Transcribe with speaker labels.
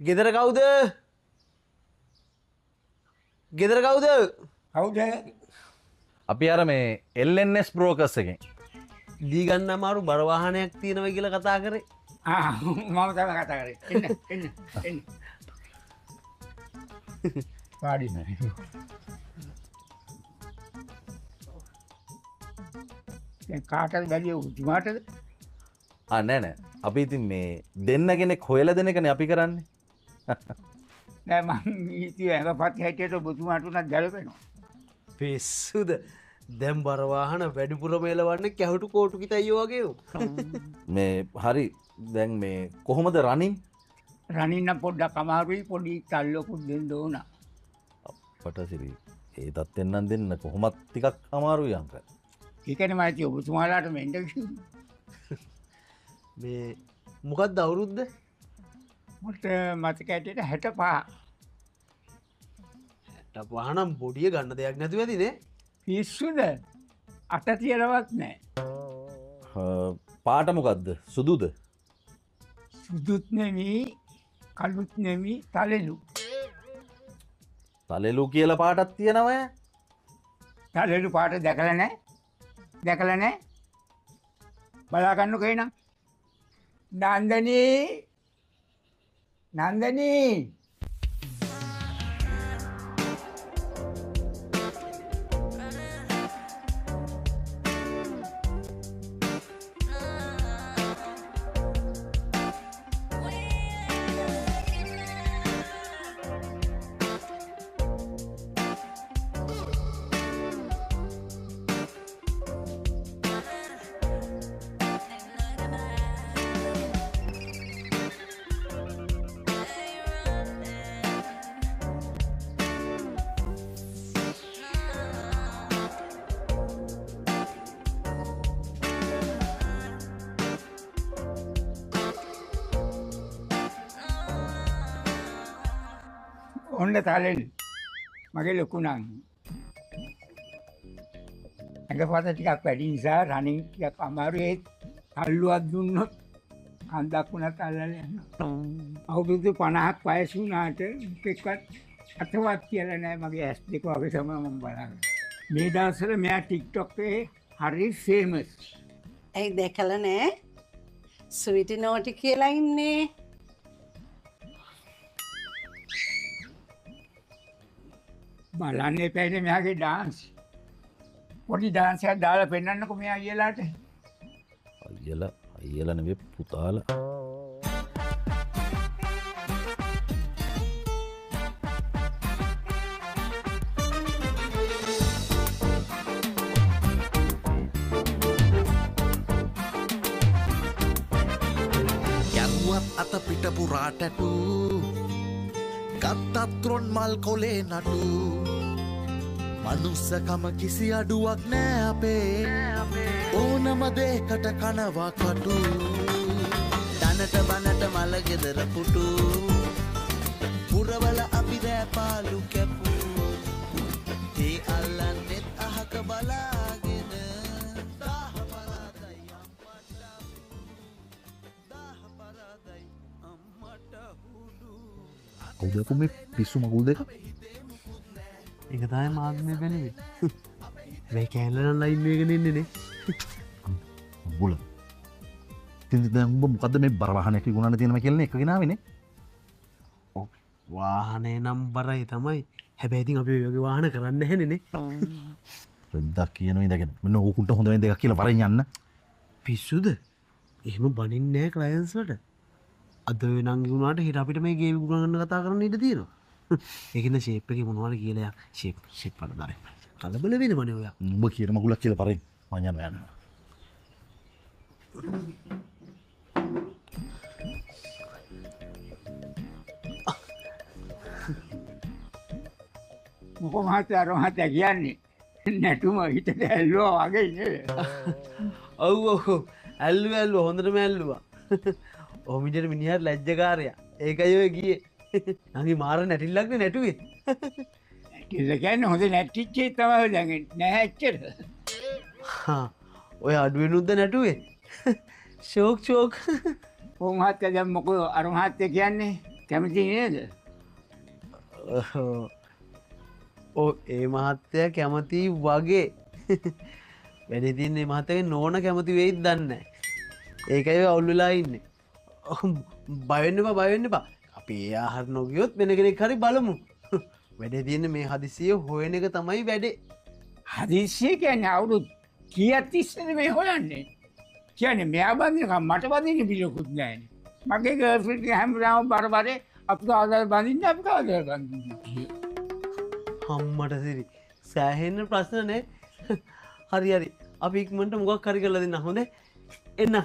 Speaker 1: ගෙදර කවුද? ගෙදර කවුද?
Speaker 2: කවුද?
Speaker 3: අපි අර මේ LNS brokers එකෙන්
Speaker 1: දී ගන්න අමාරු බර වාහනයක් තියෙනවා කියලා කතා කරේ.
Speaker 2: මම තමයි කතා කරේ. එන්න. පාඩි නෑ. දැන් කාටද බැරිය උතුමාටද?
Speaker 3: නෑ අපි ඉතින් මේ දෙන්න කෙනෙක් හොයලා දෙන එකනේ අපි කරන්නේ.
Speaker 2: නෑ මං ඉතින් ඇඟපත් හැටියට ඔබතුමාට උනත් ගැලපෙනවා.
Speaker 1: පිස්සුද? දැන් බර වාහන වැඩිපුර මේලවන්නේ කැහුටු කෝටු කිතයියෝ වගේ.
Speaker 3: මේ හරි දැන් මේ කොහොමද රනින්?
Speaker 2: රනින්න පොඩ්ඩක් අමාරුයි පොඩි තල්ලකුත් දෙන්න ඕන.
Speaker 3: අපට සිරි ඒතත් එන්නම් දෙන්න කොහොමත් ටිකක් අමාරුයි අංක.
Speaker 2: ඒකනේ මම ඉතින් ඔබතුමාලාට මෙන්න කිව්වේ.
Speaker 1: මේ මොකක්ද අවුරුද්ද?
Speaker 2: මට මතක ඇටියට 65.
Speaker 1: වාහනම් බොඩිය ගන්න දෙයක් නැතුව ඇතිනේ.
Speaker 2: පිස්සුද? අත තියලවත් නෑ.
Speaker 3: පාට මොකද්ද? සුදුද?
Speaker 2: සුදුත් නෙමෙයි කළුත් නෙමෙයි තලෙලු.
Speaker 3: තලෙලු කියලා පාටක් තියෙනවා.
Speaker 2: තලෙලු පාට දැකලා නෑ? දැකලා නෑ? බලා ගන්නකෝ එනං. නන්දනී ඔන්න තලෙලු මගේ ලොකු නං. ඇඟපත ටිකක් වැඩි නිසා රනින් ටිකක් අමාරුයි. අල්ලුවක් දුන්නොත් කන්දක් වුණත් අල්ලලා යනවා. අවුරුදු 50ක් වයස වුණාට එක්කවත් අතවත් කියලා නෑ. මගේ ඇස් දෙක වගේ තමයි මම බලන්නේ. මේ දවස්වල මෙයා TikTok එකේ හරි ෆේමස්.
Speaker 4: ඇයි දැකලා නෑ? ස්විටි නෝටි කියලා ඉන්නේ.
Speaker 2: බලන්න එපැයිනේ මෙයාගේ ඩාන්ස්. පොඩි ඩාන්ස් එකක් දාලා පෙන්නන්නකෝ මෙයා අයියලාට.
Speaker 3: අයියලා නෙවෙයි පුතාලා.
Speaker 5: යන්වත් අත පිට පුරාටටු ගත්තත් රොන් මල් කොලේ නටු මනුස්සකම කිසි අඩුවක් නෑ අපේ ඕනම දේකට කනවා කටු දනට බනට මල ගෙදර පුටු පුරවල අපි රෑපාලු කැපු ඒ අල්ලන්නෙත් අහක බලාගෙන දාහ පරාදයි අම්මට හුඩු
Speaker 3: කවුද මේ පිස්සු මගුල් දෙක?
Speaker 1: ඒක තමයි මාත් මේ බැලුවේ. මේ කැලේ ලයින් එකගෙන ඉන්නේ නේ.
Speaker 3: බුල. ඉතින් දැන් උඹ මොකද්ද මේ බර වාහනයක් විකුණන්න තියෙනවා කියලා එක ගෙනාවේ නේ?
Speaker 1: ඔව් වාහනේ නම්බරයි තමයි. හැබැයි ඉතින් අපි ඔය වගේ වාහන කරන්නේ නැහැනේ නේ.
Speaker 3: රෙද්දක් කියනවා ඉඳගෙන. මෙන්න ඕකුන්ට හොඳ වෙන දෙකක් කියලා වරෙන් යන්න.
Speaker 1: පිස්සුද? එහෙම බනින්නේ නැහැ ක්ලයන්ට්ස් වලට. අද වෙ නංගි වුණාට හෙට අපිට මේ ගේම් විකුණන්න කතා කරන්න ඉඩ තියෙනවා. ඒකින්ද ෂේප් එකේ මොනවද කියලා ෂේප් වල දාන්න. කලබල වෙනවනේ ඔයා.
Speaker 3: උඹ කියන මගුලක් කියලා වරෙන් මං යනවා.
Speaker 2: මොකෝ මහත්තයා රෝහතයා කියන්නේ නැටුම හිතට ඇල්ලුවා වගේ නේද?
Speaker 1: ඔව් ඇල්ලුවා හොඳටම ඇල්ලුවා. ඔමිඩට මිනිහට ලැජ්ජකාරයා. ඒකයි ඔය ගියේ. නංගි මාර නැටිල්ලක්නේ නැටුවේ.
Speaker 2: නැටිල්ල කියන්නේ හොඳ නැටිච්චේ තමයි දැන් නැහැ ඇච්චර.
Speaker 1: ඔය අඩුවෙනුද්ද නැටුවේ. ෂෝක්.
Speaker 2: ඔව් මහත්තයා දැන් මොකෝ අර මහත්තයා කියන්නේ කැමති නේද?
Speaker 1: ඕ ඒ මහත්තය කැමති වගේ වැඩි තින්නේ මහතක නෝන කැමති වෙයිත් දන්න ඒකයි අවුල්ලලා ඉන්න බයන්න බයන්න බා අපි ඒ ආහර නොගියොත් වෙන කෙනෙක් හරි බලමු වැඩ තියන්න මේ හදිසිය හොයන එක තමයි වැඩේ
Speaker 2: හදිසිය කියන්නේ අවුරුදු කීයක් තිස්සේද මේ හොයන්නේ? කියන්නේ මෙයා බඳිනකම් මට බඳින්න පිළිකුත් නැහැ. මගේ ගර්ල්ෆ්‍රෙන්ඩ් හැමදාම බරබරේ අපිට ආදාර බඳින්න අපි කවදාද බඳින්නේ?
Speaker 1: හම්මට සිරි සෑහෙන්න ප්‍රශ්නනේ හරි හරි අපි ඉක්මනට මොකක් හරි කරලා දෙන්න හොඳේ එන්න